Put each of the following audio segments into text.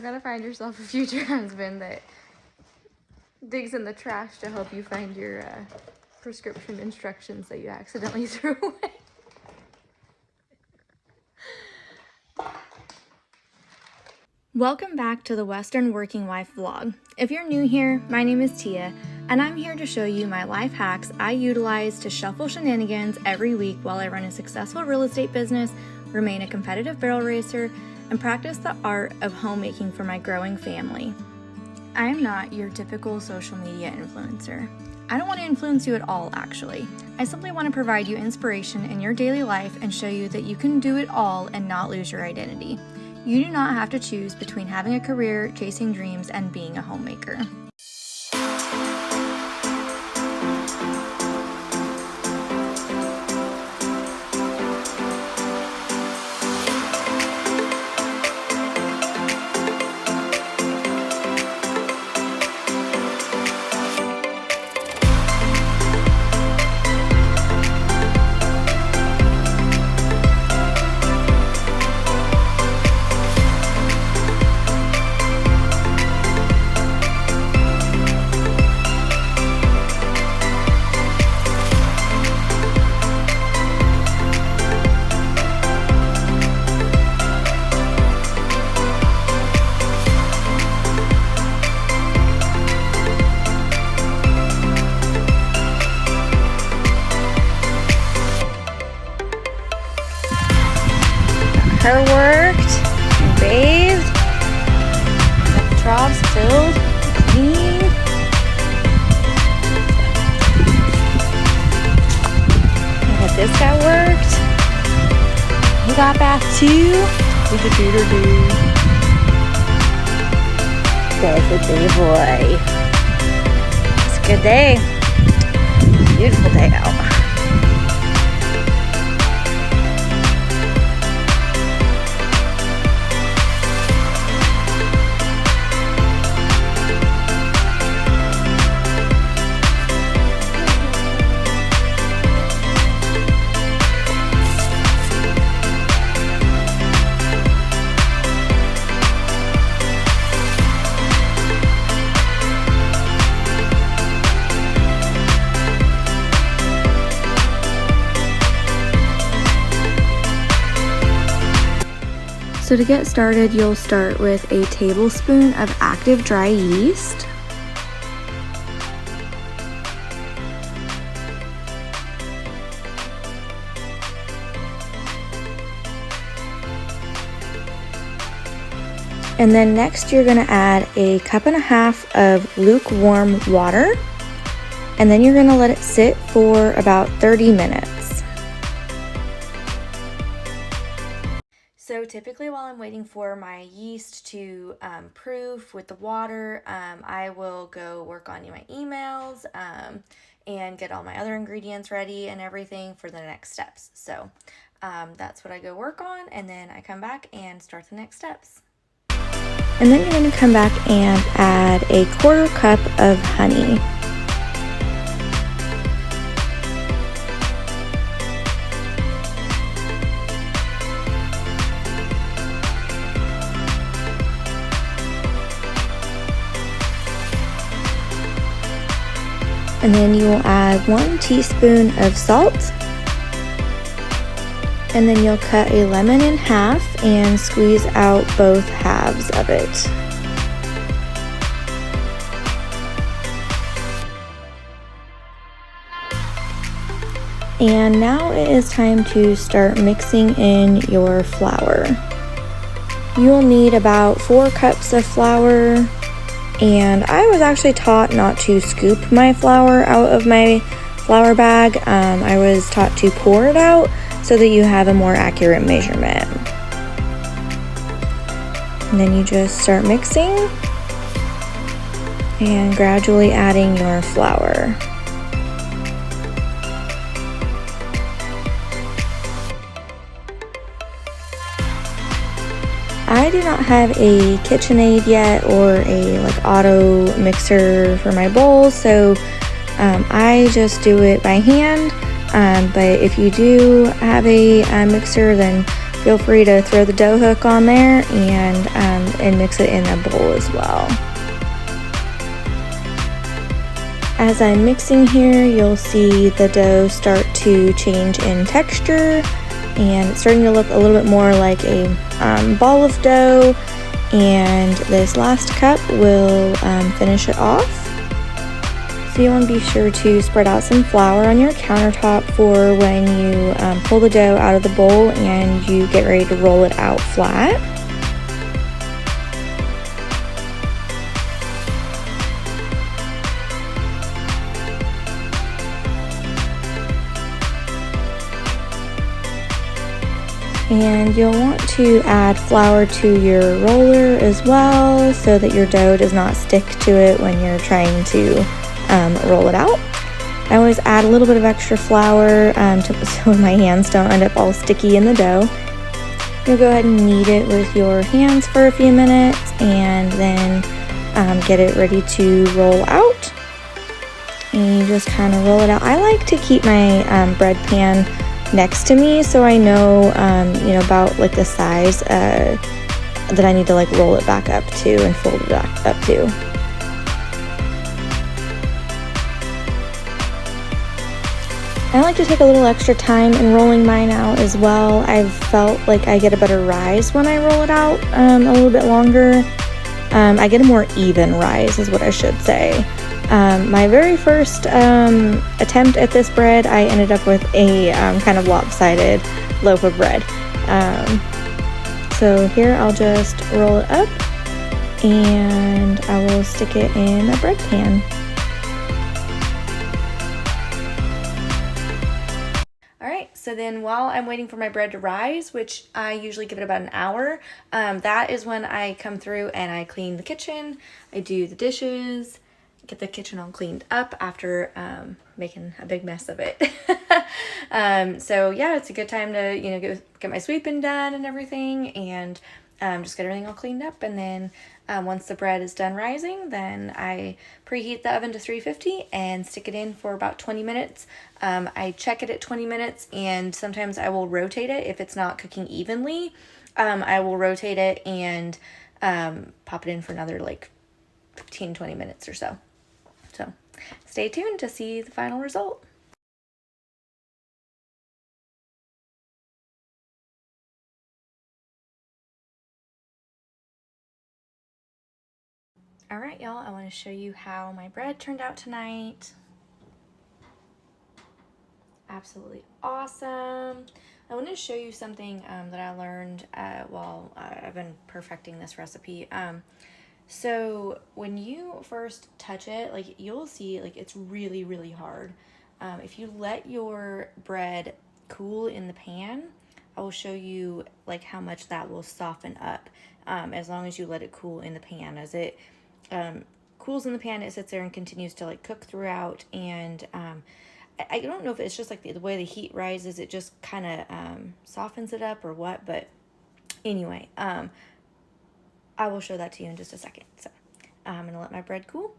You're gonna find yourself a future husband that digs in the trash to help you find your prescription instructions that you accidentally threw away. Welcome back to the Western Working Wife vlog. If you're new here, my name is Tia, and I'm here to show you my life hacks I utilize to shuffle shenanigans every week while I run a successful real estate business, remain a competitive barrel racer, and practice the art of homemaking for my growing family. I am not your typical social media influencer. I don't want to influence you at all, actually. I simply want to provide you inspiration in your daily life and show you that you can do it all and not lose your identity. You do not have to choose between having a career, chasing dreams, and being a homemaker. Her worked, bathed, got the troughs filled, clean. Got this guy worked. He got bath too. He's a doo-doo-doo. That's a day boy. It's a good day. Beautiful day out. So to get started, you'll start with a tablespoon of active dry yeast. And then next you're gonna add a cup and a half of lukewarm water. And then you're gonna let it sit for about 30 minutes. So typically while I'm waiting for my yeast to proof with the water, I will go work on my emails and get all my other ingredients ready and everything for the next steps. So that's what I go work on, and then I come back and start the next steps. And then you're going to come back and add a 1/4 cup of honey. And then you will add 1 teaspoon of salt. And then you'll cut a lemon in half and squeeze out both halves of it. And now it is time to start mixing in your flour. You'll need about 4 cups of flour. And I was actually taught not to scoop my flour out of my flour bag. I was taught to pour it out so that you have a more accurate measurement. And then you just start mixing and gradually adding your flour. I do not have a KitchenAid yet or a auto mixer for my bowls, so I just do it by hand. But if you do have a mixer, then feel free to throw the dough hook on there and mix it in a bowl as well. As I'm mixing here, you'll see the dough start to change in texture, and it's starting to look a little bit more like a ball of dough, and this last cup will finish it off. So you want to be sure to spread out some flour on your countertop for when you pull the dough out of the bowl and you get ready to roll it out flat. And you'll want to add flour to your roller as well so that your dough does not stick to it when you're trying to roll it out. I always add a little bit of extra flour so my hands don't end up all sticky in the dough. You'll go ahead and knead it with your hands for a few minutes and then get it ready to roll out. And you just kind of roll it out. I like to keep my bread pan next to me so I know, about like the size that I need to like roll it back up to and fold it back up to. I like to take a little extra time in rolling mine out as well. I've felt like I get a better rise when I roll it out a little bit longer. I get a more even rise is what I should say. My very first attempt at this bread, I ended up with a kind of lopsided loaf of bread. So here I'll just roll it up and I will stick it in a bread pan. So then while I'm waiting for my bread to rise, which I usually give it about an hour, that is when I come through and I clean the kitchen. I do the dishes, get the kitchen all cleaned up after making a big mess of it. So yeah, it's a good time to, get my sweeping done and everything, and just get everything all cleaned up. And then once the bread is done rising, then I preheat the oven to 350 and stick it in for about 20 minutes. I check it at 20 minutes, and sometimes I will rotate it if it's not cooking evenly. I will rotate it and pop it in for another like 15-20 minutes or so. So stay tuned to see the final result. All right, y'all, I want to show you how my bread turned out tonight. Absolutely awesome. I want to show you something that I learned while I've been perfecting this recipe. So when you first touch it, like you'll see, like it's really, really hard. If you let your bread cool in the pan, I will show you like how much that will soften up as long as you let it cool in the pan. As it cools in the pan, it sits there and continues to like cook throughout, and I don't know if it's just like the way the heat rises, it just kind of softens it up or what, but anyway, I will show that to you in just a second. So I'm going to let my bread cool.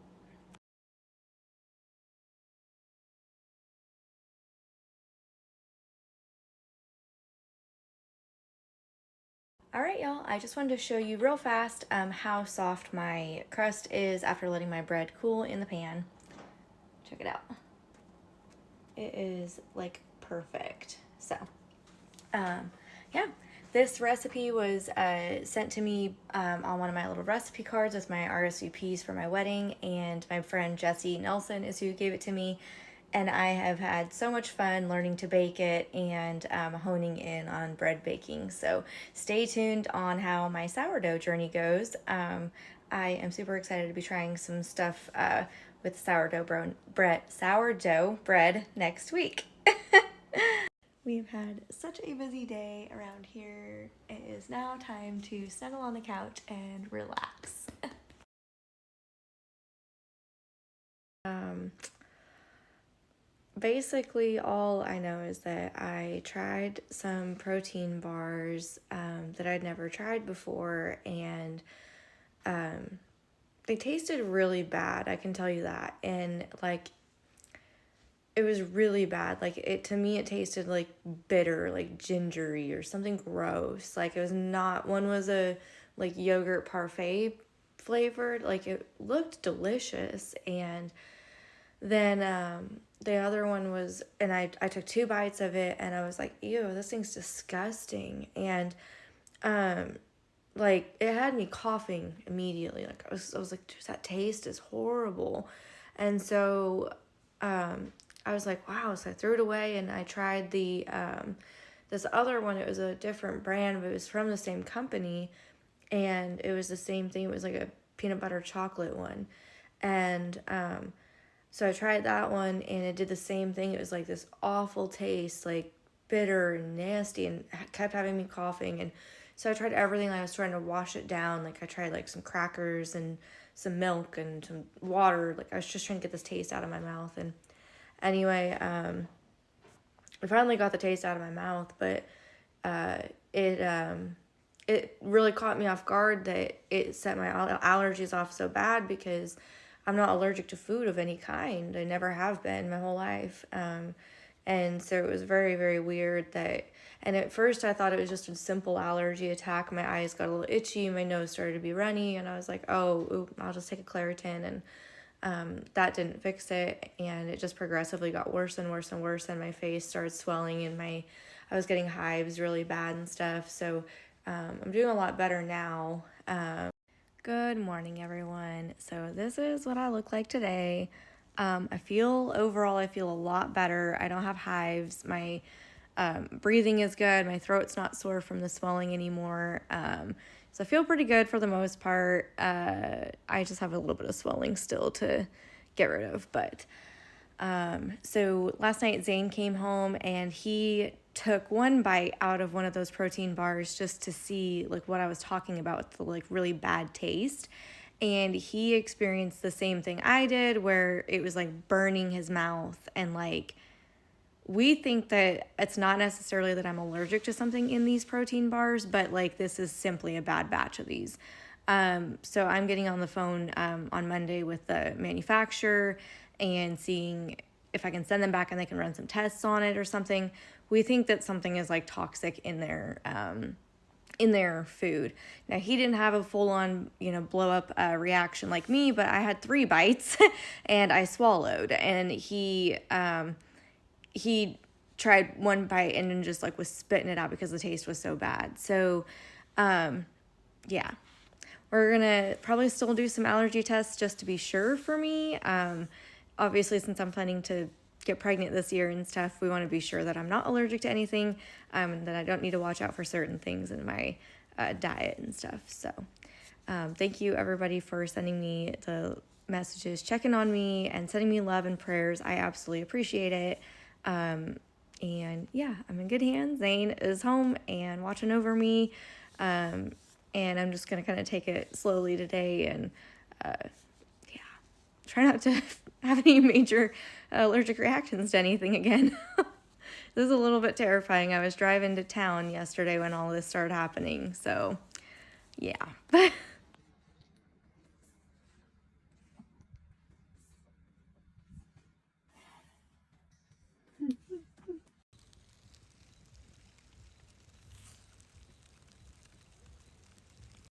All right, y'all, I just wanted to show you real fast how soft my crust is after letting my bread cool in the pan. Check it out. It is like perfect. So, yeah, this recipe was sent to me on one of my little recipe cards with my RSVPs for my wedding, and my friend Jessie Nelson is who gave it to me. And I have had so much fun learning to bake it and honing in on bread baking. So stay tuned on how my sourdough journey goes. I am super excited to be trying some stuff with sourdough bread next week. We've had such a busy day around here. It is now time to snuggle on the couch and relax. Basically, all I know is that I tried some protein bars that I'd never tried before, and they tasted really bad, I can tell you that. And like, it was really bad. Like, to me, it tasted like bitter, like gingery or something gross. Like, it was not, one was a like yogurt parfait flavored. Like, it looked delicious. And then the other one was, and I took 2 bites of it and I was like, ew, this thing's disgusting. And like, it had me coughing immediately. Like, I was like, dude, that taste is horrible. And so I was like, wow. So I threw it away and I tried the this other one. It was a different brand, but it was from the same company, and it was the same thing. It was like a peanut butter chocolate one. And so I tried that one and it did the same thing. It was like this awful taste, like bitter and nasty, and kept having me coughing. And so I tried everything. I was trying to wash it down. Like, I tried like some crackers and some milk and some water. Like, I was just trying to get this taste out of my mouth. And anyway, I finally got the taste out of my mouth, but it really caught me off guard that it set my allergies off so bad, because I'm not allergic to food of any kind. I never have been my whole life. And so it was very, very weird that, and at first I thought it was just a simple allergy attack. My eyes got a little itchy, my nose started to be runny, and I was like, oh, I'll just take a Claritin. And that didn't fix it, and it just progressively got worse and worse and worse, and my face started swelling, and I was getting hives really bad and stuff. So I'm doing a lot better now. Good morning, everyone. So this is what I look like today. Overall I feel a lot better. I don't have hives. My breathing is good. My throat's not sore from the swelling anymore. So I feel pretty good for the most part. I just have a little bit of swelling still to get rid of. But so last night Zane came home and he took 1 bite out of one of those protein bars just to see like what I was talking about with the like really bad taste. And he experienced the same thing I did, where it was like burning his mouth. And like, we think that it's not necessarily that I'm allergic to something in these protein bars, but like, this is simply a bad batch of these. So I'm getting on the phone on Monday with the manufacturer and seeing if I can send them back and they can run some tests on it or something. We think that something is like toxic in their food. Now, he didn't have a full-on, blow up reaction like me, but I had 3 bites and I swallowed. And he tried 1 bite and then just like was spitting it out because the taste was so bad. So, yeah, we're gonna probably still do some allergy tests just to be sure for me. Obviously, since I'm planning to get pregnant this year and stuff, we want to be sure that I'm not allergic to anything, and that I don't need to watch out for certain things in my diet and stuff. So thank you everybody for sending me the messages, checking on me, and sending me love and prayers. I absolutely appreciate it. And yeah, I'm in good hands. Zane is home and watching over me. And I'm just going to kind of take it slowly today and try not to have any major allergic reactions to anything again. This is a little bit terrifying. I was driving to town yesterday when all this started happening. So, yeah.